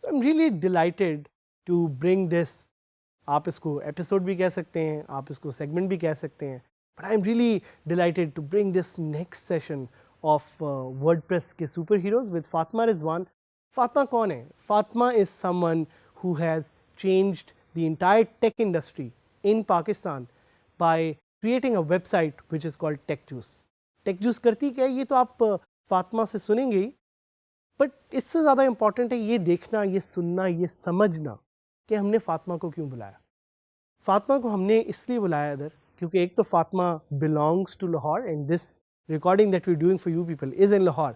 I'm really delighted to bring this, آپ اس کو episode بھی کہہ سکتے ہیں, آپ اس کو سیگمنٹ بھی کہہ سکتے ہیں, but I'm really delighted to bring this next session of WordPress کے سپر ہیروز with فاطمہ رضوان. فاطمہ کون ہے؟ Fatima is someone who has changed the entire tech industry in Pakistan by creating a website which is called TechJuice. TechJuice کرتی کیا ہے یہ تو آپ فاطمہ سے سنیں گے, بٹ اس سے زیادہ امپورٹنٹ ہے یہ دیکھنا, یہ سننا, یہ سمجھنا کہ ہم نے فاطمہ کو کیوں بلایا. فاطمہ کو ہم نے اس لیے بلایا ادھر کیونکہ ایک تو Fatima belongs to Lahore and this recording that we're doing for you people is in Lahore.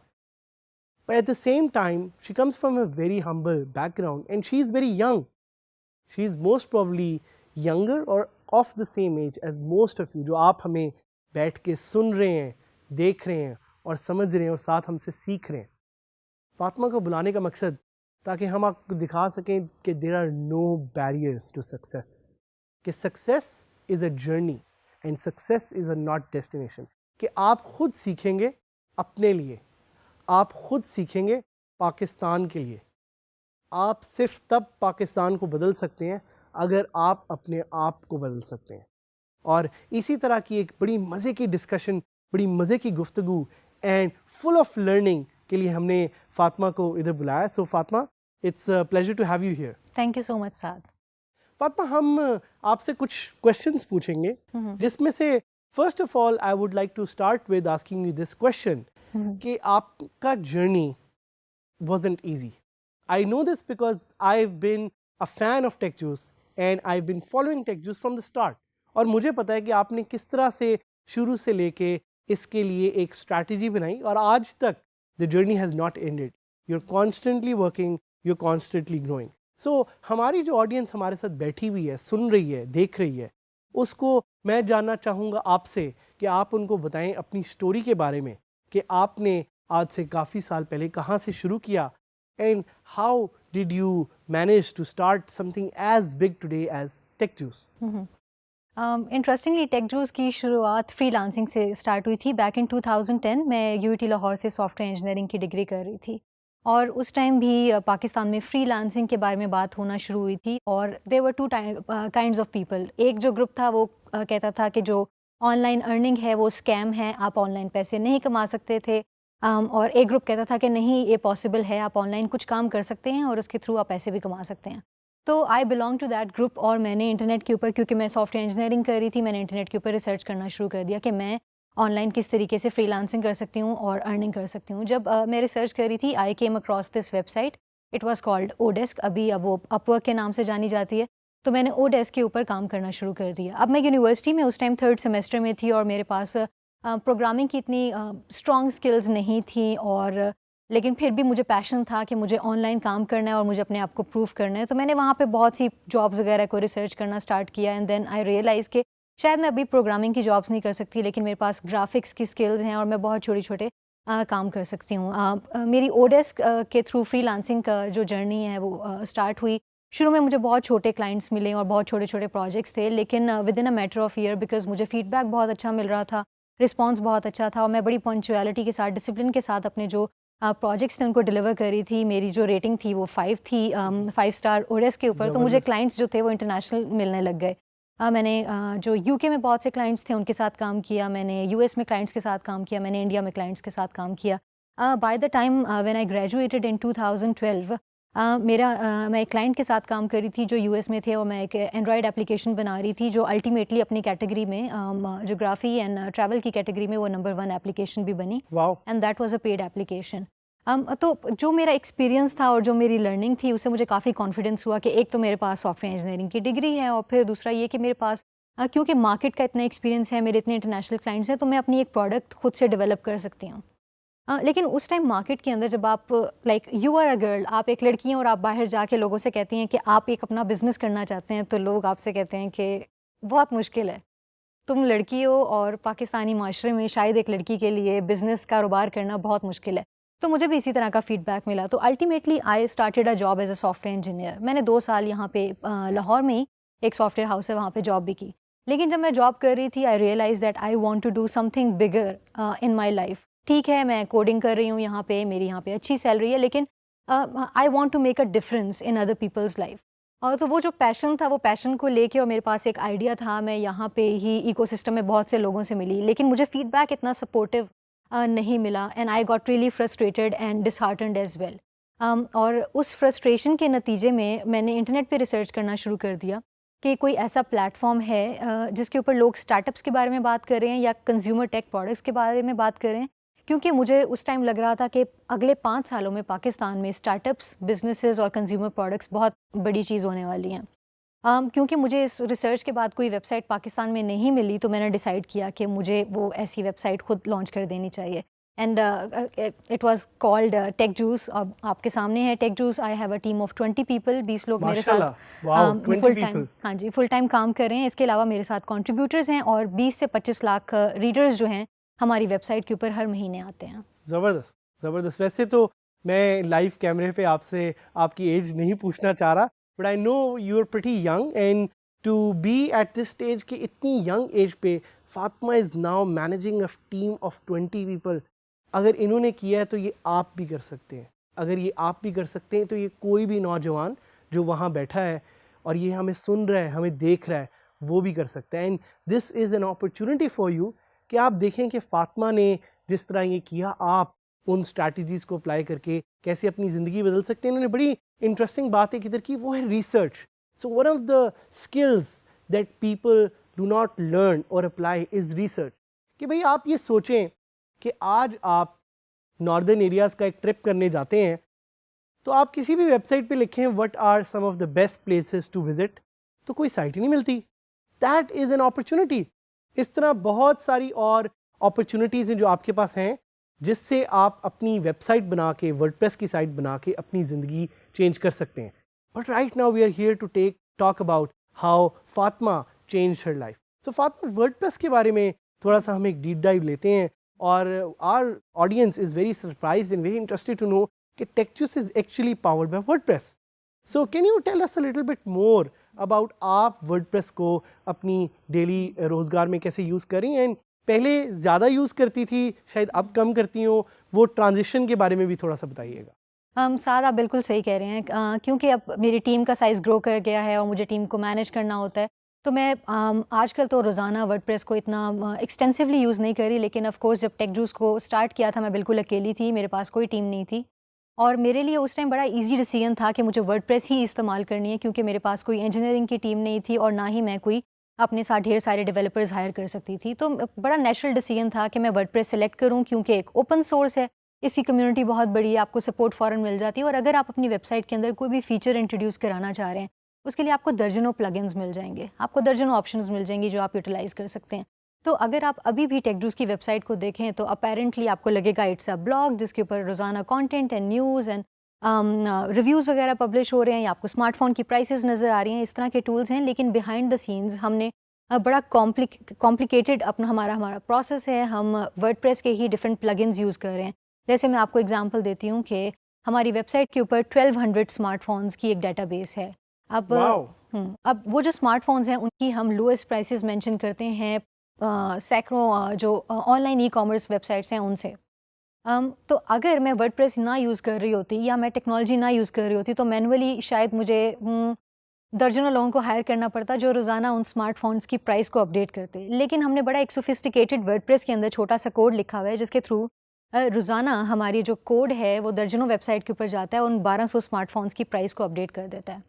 But at the same time, she comes from a very humble background and she is very young. She is most probably younger or of the same age as most of you جو آپ ہمیں بیٹھ کے سن رہے ہیں, دیکھ رہے ہیں اور سمجھ رہے ہیں اور ساتھ ہم سے سیکھ رہے ہیں. فاطمہ کو بلانے کا مقصد تاکہ ہم آپ کو دکھا سکیں کہ there are no barriers to success, کہ success is a journey and success is a not destination, کہ آپ خود سیکھیں گے اپنے لیے, آپ خود سیکھیں گے پاکستان کے لیے. آپ صرف تب پاکستان کو بدل سکتے ہیں اگر آپ اپنے آپ کو بدل سکتے ہیں. اور اسی طرح کی ایک بڑی مزے کی ڈسکشن, بڑی مزے کی گفتگو اینڈ فل آف لرننگ کے لیے ہم نے فاطمہ کو ادھر بلایا. So Fatima, it's pleasure to have you here. Thank you so much Saad. Fatima, ہم آپ سے کچھ کوشچنس پوچھیں گے جس میں سے first of all I would like to start with asking you this question کہ آپ کا journey wasn't easy. I know this because I've been a fan of TechJuice and I've been following TechJuice from the start. اور مجھے پتا ہے کہ آپ نے کس طرح سے شروع سے لے کے اس کے لیے ایک اسٹریٹجی بنائی اور آج تک the journey has not ended. You're constantly working, you're constantly growing. So ہماری جو آڈینس ہمارے ساتھ بیٹھی ہوئی ہے, سن رہی ہے, دیکھ رہی ہے, اس کو میں جاننا چاہوں گا آپ سے کہ آپ ان کو بتائیں اپنی اسٹوری کے بارے میں کہ آپ نے آج سے کافی سال پہلے کہاں سے شروع کیا and how did you manage to start something as big today as TechJuice. Interestingly TechJuice کی شروعات فری لانسنگ سے اسٹارٹ ہوئی تھی. بیک ان 2010 میں UET لاہور سے سافٹ ویئر انجینئرنگ کی ڈگری کر رہی تھی اور اس ٹائم بھی پاکستان میں فری لانسنگ کے بارے میں بات ہونا شروع ہوئی تھی. اور there were two kinds of people. ایک جو گروپ تھا وہ کہتا تھا کہ جو آن لائن ارننگ ہے وہ اسکیم ہے, آپ آن لائن پیسے نہیں کما سکتے تھے, اور ایک گروپ کہتا تھا کہ نہیں یہ پاسبل ہے, آپ آن لائن کچھ کام کر سکتے ہیں اور اس کے تھرو آپ پیسے بھی کما سکتے ہیں. تو I belong to that group اور میں نے انٹرنیٹ کے اوپر, کیونکہ میں سافٹ ویئر انجینئرنگ کر رہی تھی, میں نے انٹرنیٹ کے اوپر ریسرچ کرنا شروع کر دیا کہ میں آن لائن کس طریقے سے فری لانسنگ کر سکتی ہوں اور ارننگ کر سکتی ہوں. جب میں ریسرچ کر رہی تھی I came across this web site, it was called oDesk, ابھی اب وہ اپ ورک کے نام سے جانی جاتی ہے. تو میں نے اوڈیسک کے اوپر کام کرنا شروع کر دیا. اب میں یونیورسٹی میں اس ٹائم 3rd سیمسٹر میں تھی اور میرے پاس پروگرامنگ کی اتنی اسٹرانگ اسکلز نہیں تھیں, اور لیکن پھر بھی مجھے پیشن تھا کہ مجھے آن لائن کام کرنا ہے اور مجھے اپنے آپ کو پروف کرنا ہے. تو میں نے وہاں پہ بہت سی جابس وغیرہ کو ریسرچ کرنا اسٹارٹ کیا, اینڈ دین آئی ریئلائز کہ شاید میں ابھی پروگرامنگ کی جابس نہیں کر سکتی, لیکن میرے پاس گرافکس کی اسکلز ہیں اور میں بہت چھوٹے چھوٹے کام کر سکتی ہوں. میری اوڈیسک کے تھرو فری لانسنگ کا جو جرنی ہے وہ اسٹارٹ ہوئی. شروع میں مجھے بہت چھوٹے کلائنٹس ملے اور بہت چھوٹے چھوٹے پروجیکٹس تھے, لیکن within a matter of year, because مجھے فیڈ بیک بہت اچھا مل رہا تھا, رسپانس بہت اچھا تھا, اور میں بڑی پنکچویلٹی کے ساتھ, ڈسپلن کے ساتھ اپنے جو پروجیکٹس تھے ان کو ڈلیور کر رہی تھی. میری جو ریٹنگ تھی وہ 5 تھی, 5 اسٹار اوڈیسک کے اوپر. تو مجھے کلائنٹس جو تھے وہ انٹرنیشنل ملنے لگ گئے. میں نے جو UK میں بہت سے کلائنٹس تھے ان کے ساتھ کام کیا, میں نے US میں کلائنٹس کے ساتھ کام کیا, میں نے انڈیا میں کلائنٹس کے ساتھ کام کیا. By the time when I graduated ان 2012 میں ایک کلائنٹ کے ساتھ کام کر رہی تھی جو US میں تھے, اور میں ایک اینڈرائڈ اپلیکیشن بنا رہی تھی جو الٹیمیٹلی اپنی کیٹیگری میں جغرافی اینڈ ٹریول کی کیٹیگری میں وہ نمبر 1 اپلیکیشن بھی بنی, and that was a paid application. تو جو میرا ایکسپیرینس تھا اور جو میری لرننگ تھی اس سے مجھے کافی کانفیڈنس ہوا کہ ایک تو میرے پاس سافٹ ویئر انجینئرنگ کی ڈگری ہے, اور پھر دوسرا یہ کہ میرے پاس کیونکہ مارکیٹ کا اتنا ایکسپیرینس ہے, میرے اتنے انٹرنیشنل کلائنٹس ہیں, تو میں اپنی ایک پروڈکٹ خود سے ڈیولپ کر سکتی ہوں. لیکن اس ٹائم مارکیٹ کے اندر جب آپ like you are a girl, آپ ایک لڑکی ہیں اور آپ باہر جا کے لوگوں سے کہتی ہیں کہ آپ ایک اپنا بزنس کرنا چاہتے ہیں, تو لوگ آپ سے کہتے ہیں کہ بہت مشکل ہے. تم لڑکی ہو اور پاکستانی معاشرے میں شاید ایک لڑکی کے لیے بزنس کاروبار کرنا بہت مشکل ہے. تو مجھے بھی اسی طرح کا فیڈ بیک ملا. تو ultimately I started a job as a soft where engineer. میں نے 2 سال یہاں پہ لاہور میں ہی ایک سافٹ ویئر ہاؤس ہے وہاں پہ جاب بھی کی. لیکن جب میں جاب کر رہی تھی I realize that I want to do something bigger in my life. ٹھیک ہے میں کوڈنگ کر رہی ہوں یہاں پہ, میری یہاں پہ اچھی سیلری ہے, لیکن I want to make a difference in other peoples life. اور تو وہ جو پیشن تھا وہ پیشن کو لے کے, اور میرے پاس ایک آئیڈیا تھا, میں یہاں پہ ہی ایکو سسٹم میں بہت سے لوگوں سے ملی, لیکن مجھے فیڈ بیک اتنا سپورٹیو نہیں ملا, and I got really frustrated and disheartened as well. اور اس فرسٹریشن کے نتیجے میں نے انٹرنیٹ پہ ریسرچ کرنا شروع کر دیا کہ کوئی ایسا پلیٹ فارم ہے جس کے اوپر لوگ اسٹارٹ اپس کے بارے میں بات کر رہے ہیں یا کنزیومر ٹیک پروڈکٹس کے بارے میں بات کر رہے ہیں, کیونکہ مجھے اس ٹائم لگ رہا تھا کہ اگلے 5 سالوں میں پاکستان میں اسٹارٹ اپس, بزنسز اور کنزیومر پروڈکٹس بہت بڑی چیز ہونے والی ہیں. کیونکہ مجھے اس ریسرچ کے بعد کوئی ویب سائٹ پاکستان میں نہیں ملی, تو میں نے ڈیسائیڈ کیا کہ مجھے وہ ایسی ویب سائٹ خود لانچ کر دینی چاہیے. And it was called tech juice. اب آپ کے سامنے ہے tech juice. I have a team of 20 people. 20 لوگ میرے ساتھ فل ٹائم, ہاں جی, فل ٹائم کام کر رہے ہیں. اس کے علاوہ میرے ساتھ کنٹریبیوٹرز ہیں, اور 20 سے 25 لاکھ ریڈرز جو ہیں ہماری ویب سائٹ کے اوپر ہر مہینے آتے ہیں. زبردست زبردست. ویسے تو میں لائیو کیمرے پہ آپ سے آپ کی ایج نہیں پوچھنا چاہ رہا, but I know you are pretty young, and to be at this stage کہ اتنی ینگ ایج پہ Fatima is now managing a team of 20 people. اگر انہوں نے کیا ہے تو یہ آپ بھی کر سکتے ہیں. اگر یہ آپ بھی کر سکتے ہیں تو یہ کوئی بھی نوجوان جو وہاں بیٹھا ہے اور یہ ہمیں سن رہا ہے, ہمیں دیکھ رہا ہے, وہ بھی کر سکتا ہے. And this is an opportunity for you کہ آپ دیکھیں کہ فاطمہ نے جس طرح یہ کیا, آپ ان اسٹریٹجیز کو اپلائی کر کے کیسے اپنی زندگی بدل سکتے ہیں. انہوں نے بڑی انٹرسٹنگ بات ایک ادھر کی, وہ ہے research. So one of the skills that people do not learn اور اپلائی از ریسرچ. کہ بھئی آپ یہ سوچیں کہ آج آپ ناردرن ایریاز کا ایک ٹرپ کرنے جاتے ہیں, تو آپ کسی بھی ویب سائٹ پہ لکھیں what are some of the best places to visit, تو کوئی سائٹ ہی نہیں ملتی. That is an opportunity. اس طرح بہت ساری اور اپرچونیٹیز ہیں جو آپ کے پاس ہیں, جس سے آپ اپنی ویب سائٹ بنا کے, ورڈپریس کی سائٹ بنا کے اپنی زندگی چینج کر سکتے ہیں. But right now we are here to talk about how Fatima change her life. So Fatima, WordPress کے بارے میں تھوڑا سا ہم ایک ڈیپ ڈائیو لیتے ہیں, اور our audience is very surprised and very interested to know کہ tech juice is actually powered by WordPress. So can you tell us a little bit more about آپ ورڈپریس کو اپنی ڈیلی روزگار میں کیسے یوز کریں, اینڈ پہلے زیادہ یوز کرتی تھی, شاید اب کم کرتی ہوں, وہ ٹرانزیشن کے بارے میں بھی تھوڑا سا بتائیے گا. سعد آپ بالکل صحیح کہہ رہے ہیں, کیونکہ اب میری ٹیم کا سائز گرو کر گیا ہے اور مجھے ٹیم کو مینیج کرنا ہوتا ہے, تو میں آج کل تو روزانہ ورڈپریس کو اتنا ایکسٹینسولی یوز نہیں کری. لیکن آف کورس جب ٹیک جوس کو اسٹارٹ کیا تھا میں بالکل اکیلی تھی, میرے پاس کوئی ٹیم نہیں تھی, اور میرے لیے اس ٹائم بڑا ایزی ڈیسیژن تھا کہ مجھے ورڈپریس ہی استعمال کرنی ہے, کیونکہ میرے پاس کوئی انجینئرنگ کی ٹیم نہیں تھی اور نہ ہی میں کوئی اپنے ساتھ ڈھیر سارے ڈیولپرز ہائر کر سکتی تھی. تو بڑا نیچرل ڈیسیژن تھا کہ میں ورڈپریس سلیکٹ کروں, کیونکہ ایک اوپن سورس ہے, اس کی کمیونٹی بہت بڑی ہے, آپ کو سپورٹ فوراً مل جاتی ہے, اور اگر آپ اپنی ویب سائٹ کے اندر کوئی بھی فیچر انٹروڈیوس کرانا چاہ رہے ہیں اس کے لیے آپ کو درجنوں پلگنز مل جائیں گے, آپ کو درجنوں آپشنز مل جائیں گی جو آپ یوٹیلائز کر سکتے ہیں. تو اگر آپ ابھی بھی ٹیک جوس کی ویب سائٹ کو دیکھیں تو اپیرنٹلی آپ کو لگے گا اٹس اے بلاگ جس کے اوپر روزانہ content and news and reviews وغیرہ پبلش ہو رہے ہیں, یا آپ کو اسمارٹ فون کی پرائسز نظر آ رہی ہیں, اس طرح کے ٹولز ہیں. لیکن بیہائنڈ دا سینز ہم نے بڑا کمپلیکیٹڈ اپنا ہمارا پروسیس ہے, ہم ورڈپریس کے ہی ڈفرینٹ پلگنز یوز کر رہے ہیں. جیسے میں آپ کو اگزامپل دیتی ہوں کہ ہماری ویب سائٹ کے اوپر 1200 اسمارٹ فونز کی ایک ڈیٹا بیس ہے. اب وہ جو اسمارٹ فونز ہیں ان کی ہم لوئسٹ پرائسز مینشن کرتے ہیں سینکڑوں جو on line e commerce web sites ہیں ان سے. تو اگر میں ورڈپریس نہ یوز کر رہی ہوتی یا میں ٹیکنالوجی نہ یوز کر رہی ہوتی تو مینولی شاید مجھے درجنوں لوگوں کو ہائر کرنا پڑتا جو روزانہ ان اسمارٹ فونس کی پرائس کو اپڈیٹ کرتے. لیکن ہم نے بڑا ایک سوفسٹیکیٹڈ ورڈپریس کے اندر چھوٹا سا کوڈ لکھا ہوا ہے جس کے تھرو روزانہ ہماری جو کوڈ ہے وہ درجنوں ویب سائٹ کے اوپر جاتا ہے اور ان 1200 اسمارٹ فونس کی پرائس کو اپڈیٹ کر دیتا ہے.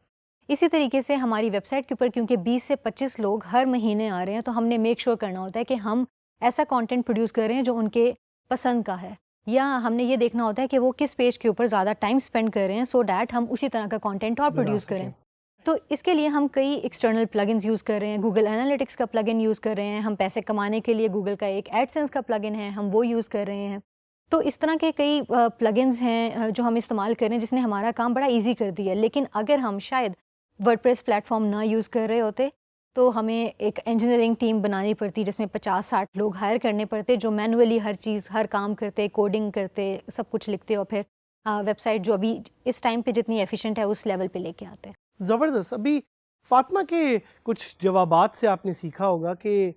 اسی طریقے سے ہماری ویب سائٹ کے اوپر کیونکہ 20 سے 25 لوگ ہر مہینے آ رہے ہیں تو ہم نے میک شور کرنا ہوتا ہے کہ ہم ایسا کانٹینٹ پروڈیوس کر رہے ہیں جو ان کے پسند کا ہے, یا ہم نے یہ دیکھنا ہوتا ہے کہ وہ کس پیج کے اوپر زیادہ ٹائم اسپینڈ کر رہے ہیں سو دیٹ ہم اسی طرح کا کانٹینٹ اور پروڈیوس کریں. تو اس کے لیے ہم کئی ایکسٹرنل پلگنز یوز کر رہے ہیں. گوگل انالیٹکس کا پلگن یوز کر رہے ہیں, ہم پیسے کمانے کے لیے گوگل کا ایک ایڈ سینس کا پلگن ہے, ہم وہ یوز کر رہے ہیں. تو اس طرح کے کئی پلگنز ہیں جو ہم استعمال کر رہے ہیں جس نے ہمارا کام بڑا ایزی کر دیا ہے. لیکن اگر ہم شاید ورڈپریس پلیٹ فارم نہ یوز کر رہے ہوتے تو ہمیں ایک انجینئرنگ ٹیم بنانی پڑتی جس میں 50-60 لوگ ہائر کرنے پڑتے جو مینولی ہر چیز ہر کام کرتے, کوڈنگ کرتے, سب کچھ لکھتے اور پھر ویب سائٹ جو ابھی اس ٹائم پہ جتنی ایفیشینٹ ہے اس لیول پہ لے کے آتے. زبردست. ابھی فاطمہ کے کچھ جوابات سے آپ نے سیکھا ہوگا کہ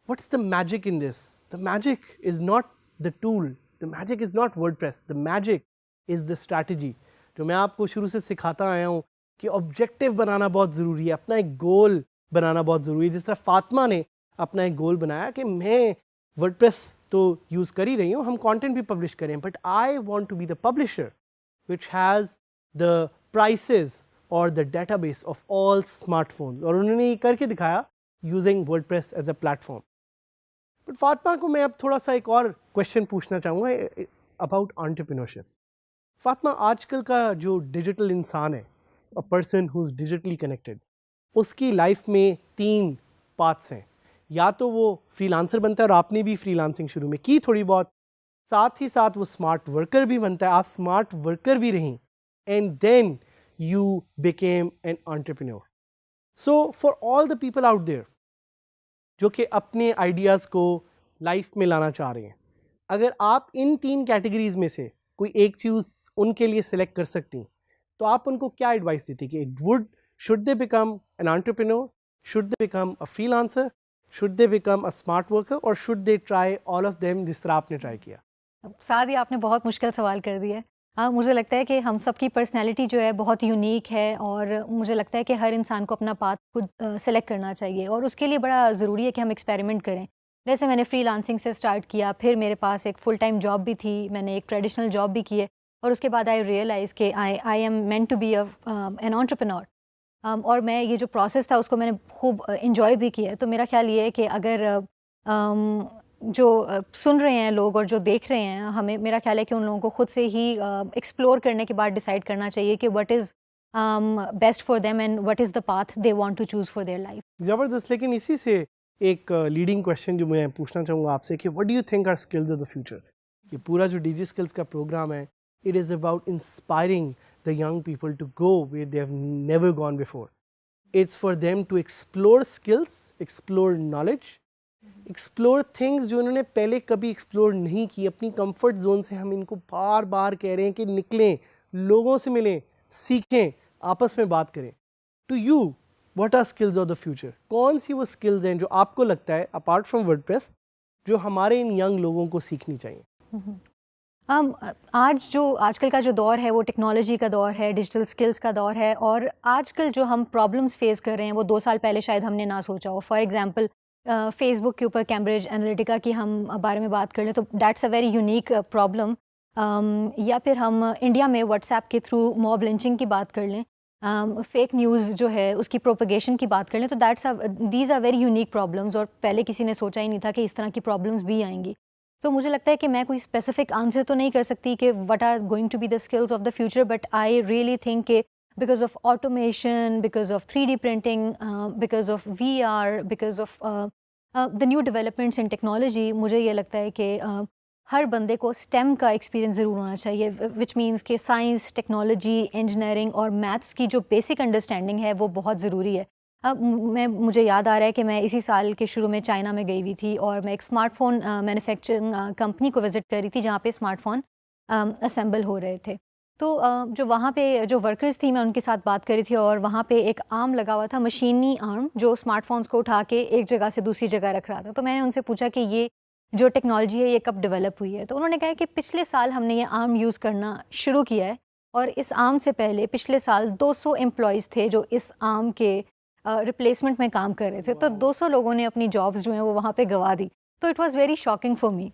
what's the magic in this. The magic is not the tool, the magic is not WordPress, the magic is the strategy. جو میں آپ کو شروع سے سکھاتا آیا ہوں کہ آبجیکٹیو بنانا بہت ضروری ہے, اپنا ایک گول بنانا بہت ضروری ہے. جس طرح فاطمہ نے اپنا ایک گول بنایا کہ میں ورڈ پریس تو یوز کر ہی رہی ہوں, ہم کانٹینٹ بھی پبلش کریں, but I want to be the publisher which has the prices or the database of all smartphones. اور انہوں نے یہ کر کے دکھایا using WordPress as a platform. But Fatima کو میں اب تھوڑا سا ایک اور کوشچن پوچھنا چاہوں گا about entrepreneurship. فاطمہ, آج کل کا جو ڈیجیٹل انسان ہے, a person who's digitally connected, اس کی لائف میں 3 پاتھس ہیں. یا تو وہ فری لانسر بنتا ہے, اور آپ نے بھی فری لانسنگ شروع میں کی تھوڑی بہت, ساتھ ہی ساتھ وہ اسمارٹ ورکر بھی بنتا ہے, آپ اسمارٹ ورکر بھی رہیں, and then you become an entrepreneur. So for all the people out there جو کہ اپنے آئیڈیاز کو لائف میں لانا چاہ رہے ہیں, اگر آپ ان 3 کیٹیگریز میں سے کوئی ایک چیز ان کے لیے سلیکٹ کر سکتی تو آپ ان کو کیا ایڈوائس دیتی کہ should they become an entrepreneur, should they become a freelancer, should they become a smart worker, اور should they try all of them جس طرح آپ نے ٹرائی کیا؟ ساتھ ہی آپ نے بہت مشکل سوال کر دیا ہے. مجھے لگتا ہے کہ ہم سب کی پرسنالٹی جو ہے بہت یونیک ہے, اور مجھے لگتا ہے کہ ہر انسان کو اپنا پاتھ خود سلیکٹ کرنا چاہیے, اور اس کے لیے بڑا ضروری ہے کہ ہم ایکسپیریمنٹ کریں. جیسے میں نے فری لانسنگ سے اسٹارٹ کیا, پھر میرے پاس ایک فل ٹائم جاب بھی تھی, میں نے ایک ٹریڈیشنل جاب بھی کی ہے, اور اس کے بعد آئی ریئلائز کہ I am meant to be an entrepreneur. اور میں یہ جو پروسیس تھا اس کو میں نے خوب انجوائے بھی کیا ہے. تو میرا خیال یہ ہے کہ اگر جو سن رہے ہیں لوگ اور جو دیکھ رہے ہیں, ہمیں میرا خیال ہے کہ ان لوگوں کو خود سے ہی ایکسپلور کرنے کے بعد ڈیسائیڈ کرنا چاہیے کہ what is best for them and what is the path they want to choose for their life. زبردست. لیکن اسی سے ایک لیڈنگ کویشچن جو میں پوچھنا چاہوں گا آپ سے کہ what do you think are skills of the future. یہ پورا جو ڈی جی اسکلز کا پروگرام ہے, it is about inspiring the young people to go where they have never gone before. It's for them to explore skills, explore knowledge, explore things جو انہوں نے پہلے کبھی ایکسپلور نہیں کی. اپنی کمفرٹ زون سے ہم ان کو بار بار کہہ رہے ہیں کہ نکلیں, لوگوں سے ملیں, سیکھیں, آپس میں بات کریں. To you what are skills of the future? کون سی وہ اسکلز ہیں جو آپ کو لگتا ہے اپارٹ فرام ورڈ پریس جو ہمارے ان ینگ لوگوں کو سیکھنی چاہیے؟ آج کل کا جو دور ہے وہ ٹیکنالوجی کا دور ہے, ڈیجیٹل اسکلس کا دور ہے, اور آج کل جو ہم پرابلمس فیس کر رہے ہیں وہ 2 سال پہلے شاید ہم نے نہ سوچا ہو. فار ایگزامپل فیس بک کے اوپر کیمبرج انالیٹیکا کی ہم بارے میں بات کر لیں تو that's a very unique problem. یا پھر ہم انڈیا میں واٹس ایپ کے تھرو موب لنچنگ کی بات کر لیں, فیک نیوز جو ہے اس کی پروپیگیشن کی بات کر لیں, تو these are very unique problems, اور پہلے کسی نے سوچا ہی نہیں تھا کہ اس طرح کی پرابلمس بھی آئیں گی. تو مجھے لگتا ہے کہ میں کوئی اسپیسیفک آنسر تو نہیں کر سکتی کہ what are going to be the skills of the future, but I really think کہ because of automation, because of 3D printing, because of VR, because of the new developments in technology, مجھے یہ لگتا ہے کہ ہر بندے کو esteem کا experience ضرور ہونا چاہیے, وچ مینس کہ سائنس, ٹیکنالوجی, انجینئرنگ اور میتھس کی جو بیسک انڈرسٹینڈنگ ہے وہ بہت ضروری ہے. مجھے یاد آ رہا ہے کہ میں اسی سال کے شروع میں چائنا میں گئی ہوئی تھی, اور میں ایک اسمارٹ فون مینوفیکچرنگ کمپنی کو وزٹ کر رہی تھی جہاں پہ اسمارٹ فون اسمبل ہو رہے تھے. تو جو وہاں پہ جو ورکرز تھی میں ان کے ساتھ بات کر رہی تھی, اور وہاں پہ ایک آرم لگا ہوا تھا, مشینی آرم, جو اسمارٹ فونس کو اٹھا کے ایک جگہ سے دوسری جگہ رکھ رہا تھا. تو میں نے ان سے پوچھا کہ یہ جو ٹیکنالوجی ہے یہ کب ڈیولپ ہوئی ہے؟ تو انہوں نے کہا کہ پچھلے سال ہم نے یہ آرم یوز کرنا شروع کیا ہے, اور اس آرم سے پہلے پچھلے سال 200 امپلائیز تھے جو اس آرم کے ریپلیسمنٹ میں کام کر رہے تھے. تو 200 لوگوں نے اپنی جابس جو ہیں وہ وہاں پہ گوا دی. تو it was very shocking for me.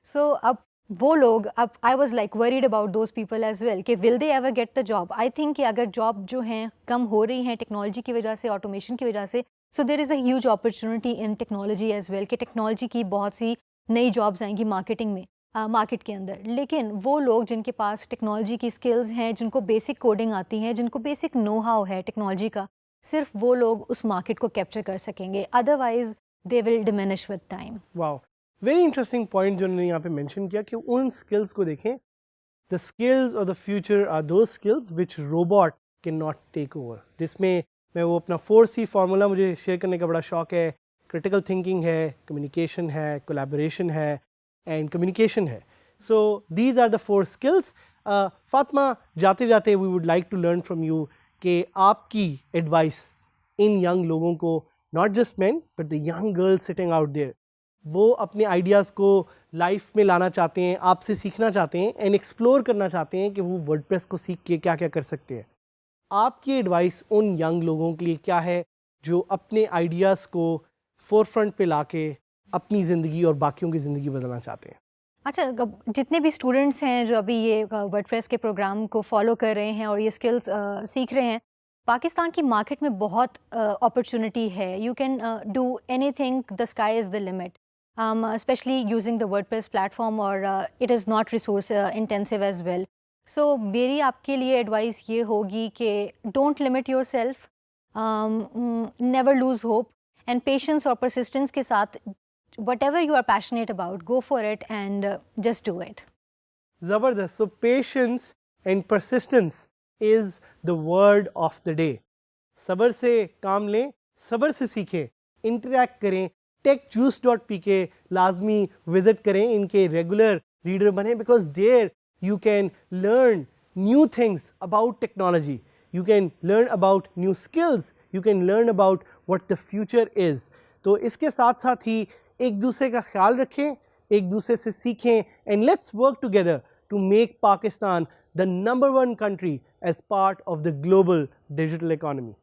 So اب وہ لوگ, اب I was like worried about those people as well کہ will they ever get the job. I think کہ اگر جاب جو ہیں کم ہو رہی ہیں ٹیکنالوجی کی وجہ سے, آٹومیشن کی وجہ سے, so there is a huge opportunity in technology as well کہ ٹیکنالوجی کی بہت سی نئی جابس آئیں گی مارکیٹنگ میں, مارکیٹ کے اندر. لیکن وہ لوگ جن کے پاس ٹیکنالوجی کی اسکلز ہیں, جن کو بیسک کوڈنگ آتی ہیں, جن کو بیسک نو ہاؤ ہے ٹیکنالوجی کا, صرف وہ لوگ اس مارکیٹ کو کیپچر کر سکیں گے, otherwise they will diminish with time. Wow, very interesting point جو انہوں نے یہاں پہ مینشن کیا کہ ان اسکلس کو دیکھیں, the skills of the future are those skills which robot can not take over, جس میں میں وہ اپنا 4C فارمولا مجھے شیئر کرنے کا بڑا شوق ہے. کرٹیکل تھنکنگ ہے, کمیونیکیشن ہے, کولیبوریشن ہے اینڈ کمیونیکیشن ہے. So these are the 4 skills. Fatima, جاتے جاتے we would like to learn from you کہ آپ کی ایڈوائس ان ینگ لوگوں کو, not just men but the young girls sitting out there, وہ اپنے آئیڈیاز کو لائف میں لانا چاہتے ہیں, آپ سے سیکھنا چاہتے ہیں اینڈ ایکسپلور کرنا چاہتے ہیں کہ وہ ورڈ پریس کو سیکھ کے کیا کیا کر سکتے ہیں. آپ کی ایڈوائس ان ینگ لوگوں کے لیے کیا ہے جو اپنے آئیڈیاز کو فور فرنٹ پہ لا کے اپنی زندگی اور باقیوں کی زندگی بدلنا چاہتے ہیں؟ اچھا, جتنے بھی اسٹوڈنٹس ہیں جو ابھی یہ ورڈ پریس کے پروگرام کو فالو کر رہے ہیں اور یہ اسکلس سیکھ رہے ہیں, پاکستان کی مارکیٹ میں بہت اپرچونٹی ہے. You can do anything, the sky is the limit, especially using the WordPress platform, اور it is not resource intensive as well. So میری آپ کے لیے ایڈوائس یہ ہوگی کہ don't limit yourself, never lose hope, and patience اور persistence کے ساتھ whatever you are passionate about, go for it and just do it. زبردست. So patience and persistence is the word of the day. صبر سے کام لیں, صبر سے سیکھیں, انٹریکٹ کریں. techjuice.pk لازمی وزٹ کریں, ان کے ریگولر ریڈر بنیں, because there you can learn new things about technology, you can learn about new skills, you can learn about what the future is. تو اس کے ساتھ ساتھ ہی ایک دوسرے کا خیال رکھیں, ایک دوسرے سے سیکھیں, and let's work together to make Pakistan the number 1 country as part of the global digital economy.